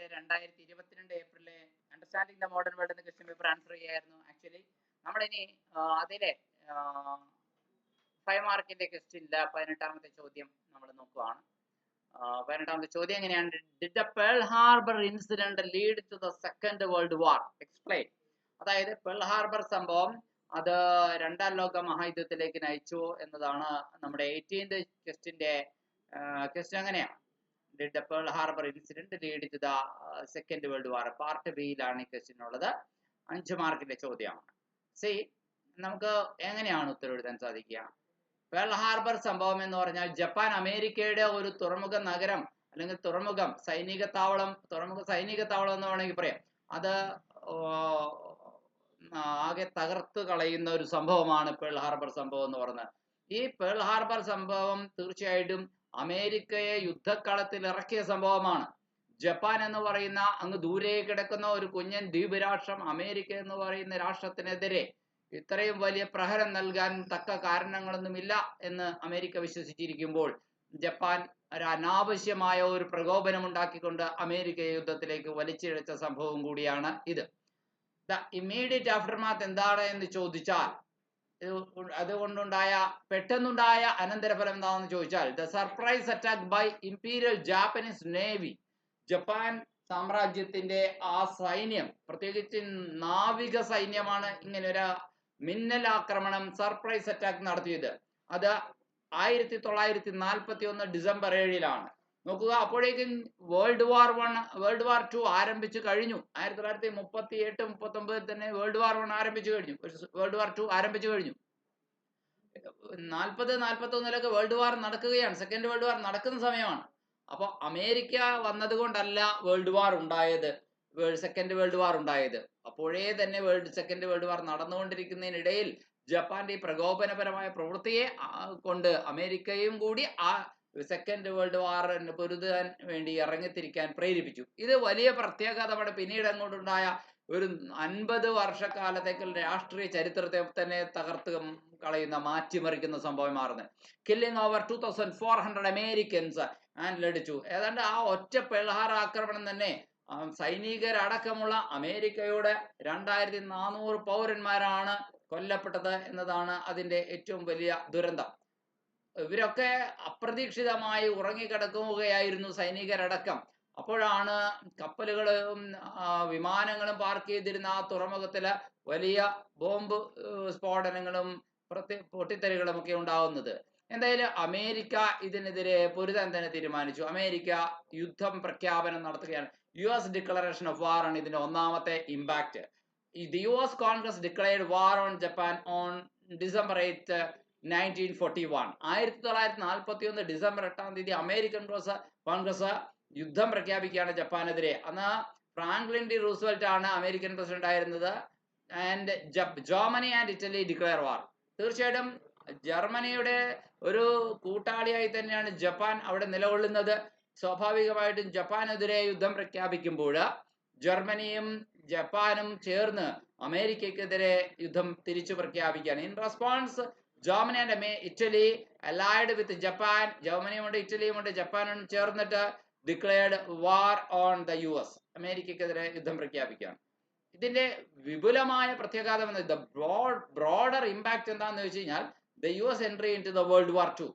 യൂണിവേഴ്സിറ്റിയുടെ 2022 ഏപ്രിലെ understanding the modern world എന്ന question paper answer ചെയ്യായിരുന്നു. ആക്ച്വലി നമ്മളിനി അതിലെ 5 മാർക്കിന്റെ ക്വസ്റ്റ്യനില്ല 18ാമത്തെ ചോദ്യം നമ്മൾ നോക്കുവാണ്. 18ാമത്തെ ചോദ്യം എങ്ങനെയാണ്? Did the Pearl Harbor incident lead to the Second World War? Explain. അതായത് പേൾ ഹാർബർ സംഭവം അത് രണ്ടാം ലോക മഹായുദ്ധത്തിലേക്ക് നയിച്ചു എന്നതാണ് നമ്മുടെ 18th ക്വസ്റ്റ്യന്റെ ക്വസ്റ്റ്യൻ. അങ്ങനെയാണ്, did the Pearl Harbor incident lead to the Second World War? Part ബിയിലാണ് ഈ ക്വസ്റ്റ്യൻ ഉള്ളത്. 5 മാർക്കിന്റെ ചോദ്യമാണ്. സി, നമുക്ക് എങ്ങനെയാണ് ഉത്തരം എഴുതാൻ സാധിക്കുക? പേൾ ഹാർബർ സംഭവം എന്ന് പറഞ്ഞാൽ ജപ്പാൻ അമേരിക്കയുടെ ഒരു തുറമുഖ നഗരം അല്ലെങ്കിൽ തുറമുഖം സൈനിക താവളം എന്ന് വേണമെങ്കിൽ പറയാം, അത് ആകെ തകർത്ത് കളയുന്ന ഒരു സംഭവമാണ് പേൾ ഹാർബർ സംഭവം എന്ന് പറയുന്നത്. ഈ പേൾ ഹാർബർ സംഭവം തീർച്ചയായിട്ടും അമേരിക്കയെ യുദ്ധക്കളത്തിൽ ഇറക്കിയ സംഭവമാണ്. ജപ്പാൻ എന്ന് പറയുന്ന അങ്ങ് ദൂരെ കിടക്കുന്ന ഒരു കുഞ്ഞൻ ദ്വീപ് രാഷ്ട്രം അമേരിക്ക എന്ന് പറയുന്ന രാഷ്ട്രത്തിനെതിരെ ഇത്രയും വലിയ പ്രഹരം നൽകാൻ തക്ക കാരണങ്ങളൊന്നുമില്ല എന്ന് അമേരിക്ക വിശ്വസിച്ചിരിക്കുമ്പോൾ ജപ്പാൻ ഒരു അനാവശ്യമായ ഒരു പ്രകോപനം ഉണ്ടാക്കിക്കൊണ്ട് അമേരിക്കയെ യുദ്ധത്തിലേക്ക് വലിച്ചിഴച്ച സംഭവം കൂടിയാണ് ഇത്. ദ ഇമ്മീഡിയറ്റ് ആഫ്റ്റർമാത്ത് എന്താണ് എന്ന് ചോദിച്ചാൽ, അതുകൊണ്ടുണ്ടായ പെട്ടെന്നുണ്ടായ അനന്തരഫലം എന്താണെന്ന് ചോദിച്ചാൽ, the surprise attack by imperial Japanese navy. Japan സാമ്രാജ്യത്തിന്റെ ആ സൈന്യം, പ്രത്യേകിച്ച് നാവിക സൈന്യമാണ് ഇങ്ങനെ ഒരു മിന്നൽ ആക്രമണം, സർപ്രൈസ് അറ്റാക്ക് നടത്തിയത്. അത് 1941 ഡിസംബർ 7 നോക്കുക. അപ്പോഴേക്കും വേൾഡ് വാർ 2 ആരംഭിച്ചു കഴിഞ്ഞു. 1938-39 തന്നെ വേൾഡ് വാർ 1 ആരംഭിച്ചു കഴിഞ്ഞു. വേൾഡ് വാർ 2 ആരംഭിച്ചു കഴിഞ്ഞു. 40-41 വേൾഡ് വാർ നടക്കുകയാണ്. സെക്കൻഡ് വേൾഡ് വാർ നടക്കുന്ന സമയമാണ്. അപ്പോൾ അമേരിക്ക വന്നത് കൊണ്ടല്ല വേൾഡ് വാർ ഉണ്ടായത്, സെക്കൻഡ് വേൾഡ് വാർ ഉണ്ടായത്. അപ്പോഴേ തന്നെ സെക്കൻഡ് വേൾഡ് വാർ നടന്നുകൊണ്ടിരിക്കുന്നതിനിടയിൽ ജപ്പാന്റെ ഈ പ്രകോപനപരമായ പ്രവൃത്തിയെ കൊണ്ട് അമേരിക്കയും കൂടി ആ സെക്കൻഡ് വേൾഡ് വാറിന് പൊരുതാൻ വേണ്ടി ഇറങ്ങിത്തിരിക്കാൻ പ്രേരിപ്പിച്ചു. ഇത് വലിയ പ്രത്യേകത നമ്മുടെ പിന്നീട് അങ്ങോട്ടുണ്ടായ ഒരു 50 വർഷക്കാലത്തേക്കുള്ള രാഷ്ട്രീയ ചരിത്രത്തെ തന്നെ തകർത്ത് കളയുന്ന, മാറ്റിമറിക്കുന്ന സംഭവം മാറുന്നത്. കില്ലിംഗ് ഓവർ 2400 അമേരിക്കൻസ് ആൻഡ് ലഡിച്ചു. ഏതാണ്ട് ആ ഒറ്റ പേൾ ഹാർബർ ആക്രമണം തന്നെ സൈനികരടക്കമുള്ള അമേരിക്കയുടെ 2400 പൗരന്മാരാണ് കൊല്ലപ്പെട്ടത് എന്നതാണ് അതിന്റെ ഏറ്റവും വലിയ ദുരന്തം. ഇവരൊക്കെ അപ്രതീക്ഷിതമായി ഉറങ്ങിക്കിടക്കുകയായിരുന്നു, സൈനികരടക്കം. അപ്പോഴാണ് കപ്പലുകളും വിമാനങ്ങളും പാർക്ക് ചെയ്തിരുന്ന ആ തുറമുഖത്തില് വലിയ ബോംബ് സ്ഫോടനങ്ങളും പൊട്ടിത്തെറികളും ഒക്കെ ഉണ്ടാവുന്നത്. എന്തായാലും അമേരിക്ക ഇതിനെതിരെ പൊരുതാൻ തന്നെ തീരുമാനിച്ചു. അമേരിക്ക യുദ്ധം പ്രഖ്യാപനം നടത്തുകയാണ്. US ഡിക്ലറേഷൻ ഓഫ് വാർ ആണ് ഇതിന്റെ ഒന്നാമത്തെ impact. The US Congress declared war on Japan on December 8, 1941. 1941 December 8 American Congress യുദ്ധം പ്രഖ്യാപിക്കുകയാണ് ജപ്പാനെതിരെ. അന്ന് ഫ്രാങ്ക്ലിൻ ഡി റൂസ്വെൽറ്റ് ആണ് അമേരിക്കൻ പ്രസിഡന്റ് ആയിരുന്നത്. And Germany and Italy declare war. തീർച്ചയായിട്ടും ജർമ്മനിയുടെ ഒരു കൂട്ടാളിയായി തന്നെയാണ് ജപ്പാൻ അവിടെ നിലകൊള്ളുന്നത്. സ്വാഭാവികമായിട്ടും ജപ്പാനെതിരെ യുദ്ധം പ്രഖ്യാപിക്കുമ്പോൾ ജർമ്മനിയും ജപ്പാനും ചേർന്ന് അമേരിക്കക്കെതിരെ യുദ്ധം തിരിച്ചു പ്രഖ്യാപിക്കുകയാണ്. In response Germany and Italy allied with Japan. ജർമ്മനിയുമുണ്ട്, ഇറ്റലിയുമുണ്ട്, ജപ്പാനും ചേർന്നിട്ട് declared war on the US. അമേരിക്കക്കെതിരെ യുദ്ധം പ്രഖ്യാപിക്കുകയാണ്. ഇതിന്റെ വിപുലമായ പ്രത്യാഘാതം എന്നത്, ബ്രോഡർ ഇമ്പാക്ട് എന്താണെന്ന് വെച്ച് കഴിഞ്ഞാൽ, the US entry into the world war 2,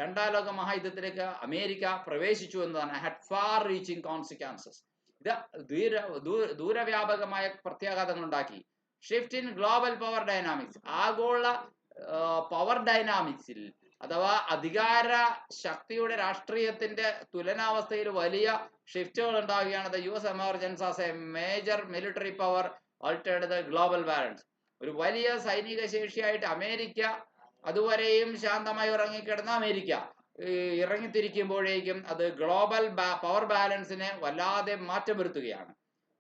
രണ്ടാം ലോക മഹായുദ്ധത്തിലേക്ക് അമേരിക്ക പ്രവേശിച്ചു എന്നതാണ്. Had far reaching consequences. ഇത് ദൂരവ്യാപകമായ പ്രത്യാഘാതങ്ങൾ ഉണ്ടാക്കി. Shift in global power dynamics. ആഗോള പവർ ഡൈനാമിക്സിൽ അഥവാ അധികാര ശക്തിയുടെ രാഷ്ട്രീയത്തിന്റെ തുലനാവസ്ഥയിൽ വലിയ ഷിഫ്റ്റുകൾ ഉണ്ടാവുകയാണ്. The US emergence as a major military power altered the global balance. ഒരു വലിയ സൈനിക ശേഷിയായിട്ട് അമേരിക്ക, അതുവരെയും ശാന്തമായി ഉറങ്ങിക്കിടന്ന അമേരിക്ക ഇറങ്ങിത്തിരിക്കുമ്പോഴേക്കും അത് ഗ്ലോബൽ പവർ ബാലൻസിനെ വല്ലാതെ മാറ്റം വരുത്തുകയാണ്.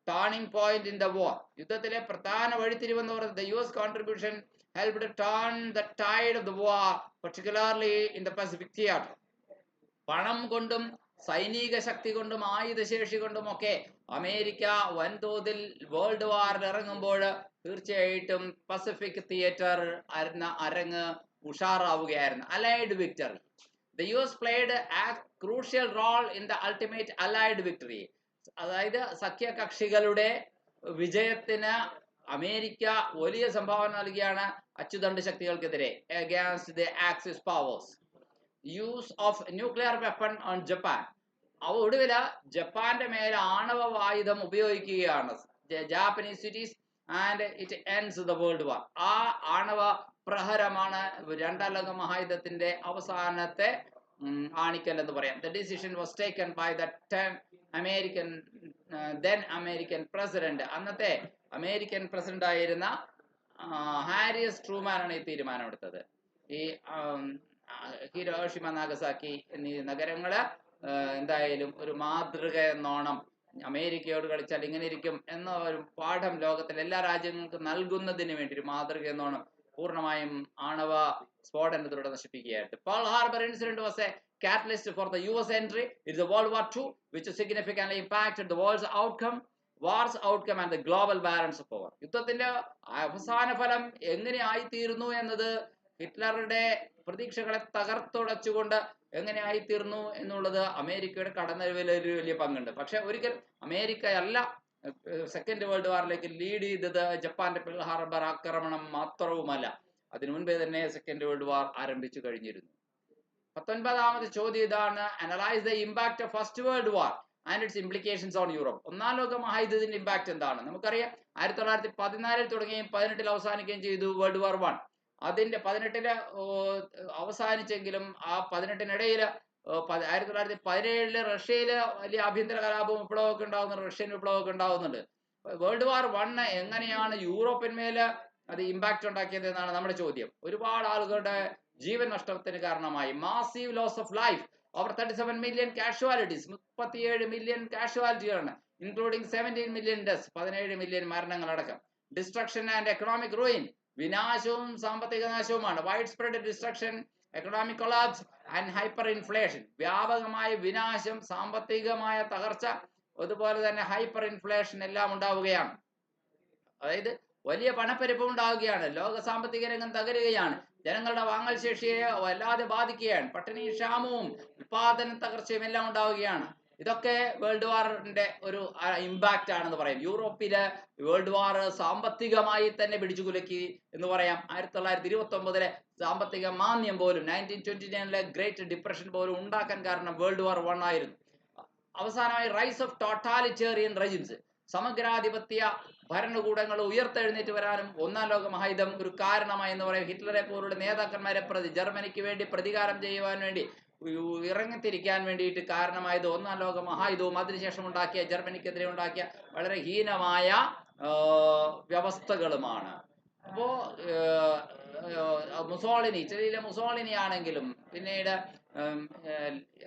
Turning point in the war. യുദ്ധത്തിലെ പ്രധാന വഴിത്തിരിവെന്ന് പറയുന്നത് the US contribution helped turn the tide of the war, particularly in the Pacific theater. പണം കൊണ്ടും സൈനിക ശക്തി കൊണ്ടും ആയുധശേഷി കൊണ്ടും ഒക്കെ അമേരിക്ക വൻതോതിൽ വേൾഡ് വാറിൽ ഇറങ്ങുമ്പോൾ തീർച്ചയായിട്ടും പസഫിക് തിയേറ്റർ അരങ്ങ് ഉഷാറാവുകയായിരുന്നു. Allied victory. The US played a crucial role in the ultimate Allied victory. അതായത് സഖ്യകക്ഷികളുടെ വിജയത്തിന് അമേരിക്ക വലിയ സംഭാവന നൽകിയാണ് അച്ചുതണ്ട് ശക്തികൾക്കെതിരെ against the Axis powers. Use of nuclear weapon on Japan. ഒടുവില് ജപ്പാന്റെ മേലെ ആണവ ഉപയോഗിക്കുകയാണ് Japanese cities and it ends the world വാർ. ആ ആണവ പ്രഹരമാണ് രണ്ടാം ലോക മഹായുദ്ധത്തിന്റെ അവസാനത്തെ ആണിക്കൽ എന്ന് പറയാം. The decision was taken by the American American president, അന്നത്തെ അമേരിക്കൻ പ്രസിഡന്റ് ആയിരുന്ന ഹാരിയസ് ട്രൂമാനാണ് ഈ തീരുമാനമെടുത്തത്. ഈ ഹിരോഷിമ, നാഗസാക്കി എന്നീ നഗരങ്ങള് എന്തായാലും ഒരു മാതൃക എന്നോണം അമേരിക്കയോട് കളിച്ചാൽ ഇങ്ങനെ ഇരിക്കും എന്ന ഒരു പാഠം ലോകത്തിലെ എല്ലാ രാജ്യങ്ങൾക്കും നൽകുന്നതിന് വേണ്ടി ഒരു മാതൃക എന്നോണം പൂർണ്ണമായും ആണവ സ്ഫോടനത്തിലൂടെ നശിപ്പിക്കുകയായിട്ട്. Pearl Harbor incident was a catalyst for the US entry into the World War II, which significantly impacted the war's outcome and the global balance of power. യുദ്ധത്തിന്റെ അവസാന ഫലം എങ്ങനെ ആയിത്തീരുന്നു എന്നത് ഹിറ്റ്ലറുടെ പ്രതീക്ഷകളെ തകർത്തുടച്ചുകൊണ്ട് എങ്ങനെ ആയിത്തീർന്നു എന്നുള്ളത് അമേരിക്കയുടെ കടന്നുവരവിൽ ഒരു വലിയ പങ്കുണ്ട്. പക്ഷെ ഒരിക്കൽ അമേരിക്കയല്ല സെക്കൻഡ് വേൾഡ് വാറിലേക്ക് ലീഡ് ചെയ്തത് ജപ്പാന്റെ പേൾ ഹാർബർ ആക്രമണം മാത്രവുമല്ല, അതിനു മുൻപേ തന്നെ സെക്കൻഡ് വേൾഡ് വാർ ആരംഭിച്ചു കഴിഞ്ഞിരുന്നു. 19ാമത്തെ ചോദ്യം ഇതാണ്: analyse the impact of first world war and it's implications on Europe. ഒന്നാം ലോക മഹായുദ്ധത്തിന്റെ ഇമ്പാക്ട് എന്താണ്? നമുക്കറിയാം 1914 തുടങ്ങുകയും 18 അവസാനിക്കുകയും ചെയ്തു വേൾഡ് വാർ 1. അതിന്റെ 18 അവസാനിച്ചെങ്കിലും ആ 18-നിടയില് 1917 റഷ്യയില് വലിയ ആഭ്യന്തര കലാപവും വിപ്ലവമൊക്കെ ഉണ്ടാകുന്നുണ്ട്, റഷ്യൻ വിപ്ലവമൊക്കെ ഉണ്ടാകുന്നുണ്ട്. വേൾഡ് വാർ 1 എങ്ങനെയാണ് യൂറോപ്പിന്മേല് അത് ഇമ്പാക്ട് ഉണ്ടാക്കിയത് എന്നാണ് നമ്മുടെ ചോദ്യം. ഒരുപാട് ആളുകളുടെ ജീവൻ നഷ്ടത്തിന് കാരണമായി. Massive loss of life, over 37 million casualties, 37 million കാഷ്വാലിറ്റിയാണ്, ഇൻക്ലൂഡിംഗ് 17 മില്യൺ ഡെത്ത്സ്, 17 മില്യൺ മരണങ്ങളടക്കം. ഡിസ്ട്രക്ഷൻ ആൻഡ് എക്കണോമിക് റൂയിൻ, വിനാശവും സാമ്പത്തിക നാശവുമാണ്. Widespread destruction, economic collapse and hyperinflation, വ്യാപകമായ വിനാശം, സാമ്പത്തികമായ തകർച്ച, അതുപോലെ തന്നെ ഹൈപ്പർ ഇൻഫ്ലേഷൻ എല്ലാം ഉണ്ടാവുകയാണ്. അതായത് വലിയ പണപ്പെരുപ്പം ഉണ്ടാവുകയാണ്, ലോക സാമ്പത്തിക രംഗം തകരുകയാണ്, ജനങ്ങളുടെ വാങ്ങൽ ശേഷിയെ വല്ലാതെ ബാധിക്കുകയാണ്, പട്ടിണി, ക്ഷാമവും ഉത്പാദന തകർച്ചയും എല്ലാം ഉണ്ടാവുകയാണ്. ഇതൊക്കെ വേൾഡ് വാറിന്റെ ഒരു ഇമ്പാക്റ്റ് ആണെന്ന് പറയും. യൂറോപ്പില് വേൾഡ് വാർ സാമ്പത്തികമായി തന്നെ പിടിച്ചു കുലുക്കി എന്ന് പറയാം. 1929 സാമ്പത്തിക മാന്ദ്യം പോലും, 1929 ഗ്രേറ്റ് ഡിപ്രഷൻ പോലും ഉണ്ടാക്കാൻ കാരണം വേൾഡ് വാർ 1 ആയിരുന്നു. അവസാനമായി റൈസ് ഓഫ് ടോട്ടാലിറ്റേറിയൻ റെജിംസ്, സമഗ്രാധിപത്യ ഭരണകൂടങ്ങൾ ഉയർത്തെഴുന്നേറ്റ് വരാനും ഒന്നാം ലോക മഹായുദ്ധം ഒരു കാരണമായി എന്ന് പറയും. ഹിറ്റ്ലറെ പോലുള്ള നേതാക്കന്മാരെ ജർമ്മനിക്ക് വേണ്ടി പ്രതികാരം ചെയ്യുവാൻ വേണ്ടി ഇറങ്ങിത്തിരിക്കാൻ വേണ്ടിയിട്ട് കാരണമായത് ഒന്നാം ലോക മഹായുദ്ധവും അതിനുശേഷം ഉണ്ടാക്കിയ ജർമ്മനിക്കെതിരെ ഉണ്ടാക്കിയ വളരെ ഹീനമായ വ്യവസ്ഥകളുമാണ്. അപ്പോ മുസോളിനി, ഇറ്റലിയിലെ മുസോളിനി ആണെങ്കിലും പിന്നീട്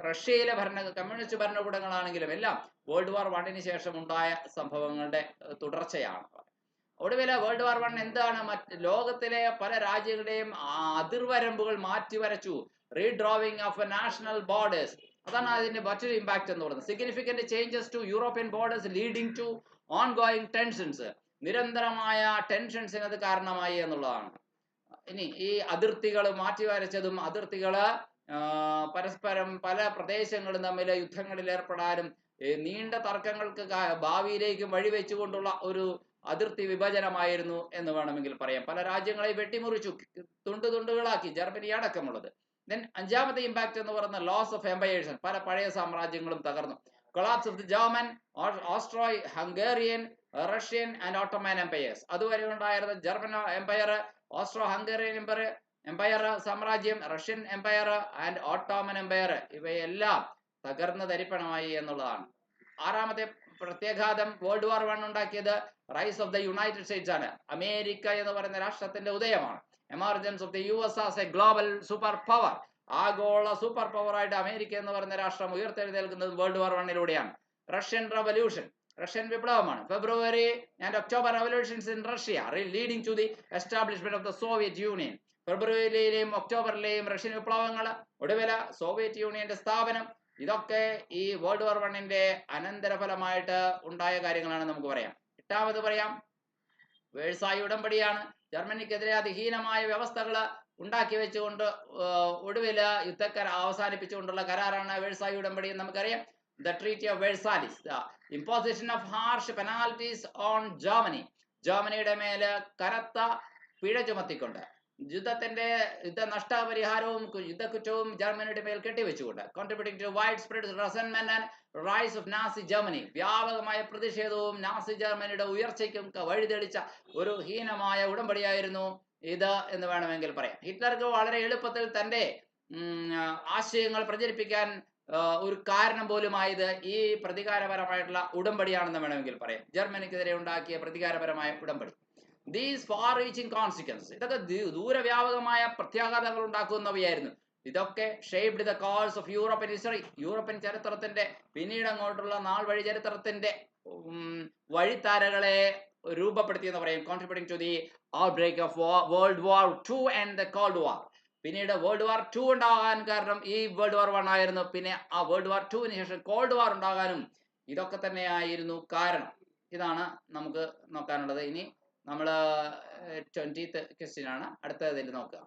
റഷ്യയിലെ കമ്മ്യൂണിസ്റ്റ് ഭരണകൂടങ്ങളാണെങ്കിലും എല്ലാം വേൾഡ് വാർ 1 ശേഷം ഉണ്ടായ സംഭവങ്ങളുടെ തുടർച്ചയാണ്. ഒടുവിൽ വേൾഡ് വാർ 1 എന്താണ്? ലോകത്തിലെ പല രാജ്യങ്ങളുടെയും അതിർവരമ്പുകൾ മാറ്റിവരച്ചു. റീഡ്രോവിംഗ് ഓഫ് നാഷണൽ ബോർഡേഴ്സ്, അതാണ് അതിന്റെ മറ്റൊരു ഇമ്പാക്ട് എന്ന് പറയുന്നത്. Significant changes to European borders leading to ongoing tensions, നിരന്തരമായ ടെൻഷൻസിന് അത് കാരണമായി എന്നുള്ളതാണ്. ഇനി ഈ അതിർത്തികൾ മാറ്റിവരച്ചതും അതിർത്തികള് പരസ്പരം പല പ്രദേശങ്ങളും തമ്മിൽ യുദ്ധങ്ങളിൽ ഏർപ്പെടാനും നീണ്ട തർക്കങ്ങൾക്ക് ഭാവിയിലേക്കും വഴിവെച്ചുകൊണ്ടുള്ള ഒരു അതിർത്തി വിഭജനമായിരുന്നു എന്ന് വേണമെങ്കിൽ പറയാം. പല രാജ്യങ്ങളെ വെട്ടിമുറിച്ചു, തുണ്ടുകളാക്കി, ജർമ്മനി അടക്കമുള്ളത്. ദെൻ 5ാമത്തെ ഇമ്പാക്ട് എന്ന് പറയുന്ന ലോസ് ഓഫ് എംപയേഴ്സ്, പല പഴയ സാമ്രാജ്യങ്ങളും തകർന്നു. Collapse of the German, Austro Hungarian, Russian and Ottoman empires. അതുവരെ ഉണ്ടായിരുന്ന German empire, Austro Hungarian empire സാമ്രാജ്യം, Russian empire and Ottoman empire, ഇവയെല്ലാം തകർന്ന് തരിപ്പണമായി എന്നുള്ളതാണ്. 6ാമത്തെ പ്രത്യാഘാതം വേൾഡ് വാർ 1 ഉണ്ടാക്കിയത് rise of the United States ആണ്. അമേരിക്ക എന്ന് പറയുന്ന രാഷ്ട്രത്തിന്റെ ഉദയമാണ്. Emergence of the US as a global superpower, ആഗോള സൂപ്പർ പവർ ആയിട്ട് അമേരിക്ക എന്ന് പറയുന്ന രാഷ്ട്രം ഉയർത്തെഴുന്നേൽക്കുന്നത് World War 1 Russian revolution, Russian വിപ്ലവമാണ്. February and October revolutions in Russia leading to the establishment of the Soviet Union. ഫെബ്രുവരിയിലെയും ഒക്ടോബറിലെയും Russian വിപ്ലവങ്ങൾ, ഒടുവിൽ സോവിയറ്റ് യൂണിയന്റെ സ്ഥാപനം, ഇതൊക്കെ ഈ വേൾഡ് വാർ 1 അനന്തരഫലമായിട്ട് ഉണ്ടായ കാര്യങ്ങളാണ് നമുക്ക് പറയാം. 8ാമത് പറയാം വേഴ്സായി ഉടമ്പടിയാണ്. ജർമ്മനിക്കെതിരെ അതിഹീനമായ വ്യവസ്ഥകൾ ഉണ്ടാക്കി വെച്ചുകൊണ്ട് ഒടുവിൽ യുദ്ധക്കര അവസാനിപ്പിച്ചുകൊണ്ടുള്ള കരാറാണ് വേഴ്സായി ഉടമ്പടി എന്ന് നമുക്കറിയാം. the Treaty of Versailles, the imposition of harsh penalties on Germany. ജർമ്മനിയുടെ മേല് കനത്ത പിഴ ചുമത്തിക്കൊണ്ട് യുദ്ധ നഷ്ടപരിഹാരവും യുദ്ധക്കുറ്റവും ജർമ്മനിയുടെ മേൽ കെട്ടിവെച്ചുകൊണ്ട് contributing to widespread resentment and rise of Nazi Germany, വ്യാപകമായ പ്രതിഷേധവും നാസി ജർമ്മനിയുടെ ഉയർച്ചയ്ക്കും വഴിതെളിച്ച ഒരു ഹീനമായ ഉടമ്പടിയായിരുന്നു ഇത് എന്ന് വേണമെങ്കിൽ പറയാം. ഹിറ്റ്ലർക്ക് വളരെ എളുപ്പത്തിൽ തന്റെ ആശയങ്ങൾ പ്രചരിപ്പിക്കാൻ ഒരു കാരണം പോലുമായത് ഈ പ്രതികാരപരമായിട്ടുള്ള ഉടമ്പടിയാണെന്ന് വേണമെങ്കിൽ പറയാം. ജർമ്മനിക്കെതിരെ ഉണ്ടാക്കിയ പ്രതികാരപരമായ ഉടമ്പടി. ദീസ് ഫാർ റീച്ചിങ് കോൺസിക്വൻസ്, ഇതൊക്കെ ദൂരവ്യാപകമായ പ്രത്യാഘാതങ്ങൾ ഉണ്ടാക്കുന്നവയായിരുന്നു. ഇതൊക്കെ shaped the course of European history, European ചരിത്രത്തിന്റെ പിന്നീട് അങ്ങോട്ടുള്ള നാൾ വഴി ചരിത്രത്തിന്റെ വഴിത്താരകളെ രൂപപ്പെടുത്തിയെന്ന് പറയും. Contributing to the outbreak of world war II and the cold war. പിന്നീട് വേൾഡ് വാർ II ഉണ്ടാകാൻ കാരണം ഈ വേൾഡ് വാർ I ആയിരുന്നു. പിന്നെ ആ വേൾഡ് വാർ II ശേഷം കോൾഡ് വാർ ഉണ്ടാകാനും ഇതൊക്കെ തന്നെയായിരുന്നു കാരണം. ഇതാണ് നമുക്ക് നോക്കാനുള്ളത്. ഇനി നമ്മൾ 20th ക്വസ്റ്റ്യൻ ആണ് അടുത്തതിൽ നോക്കുക.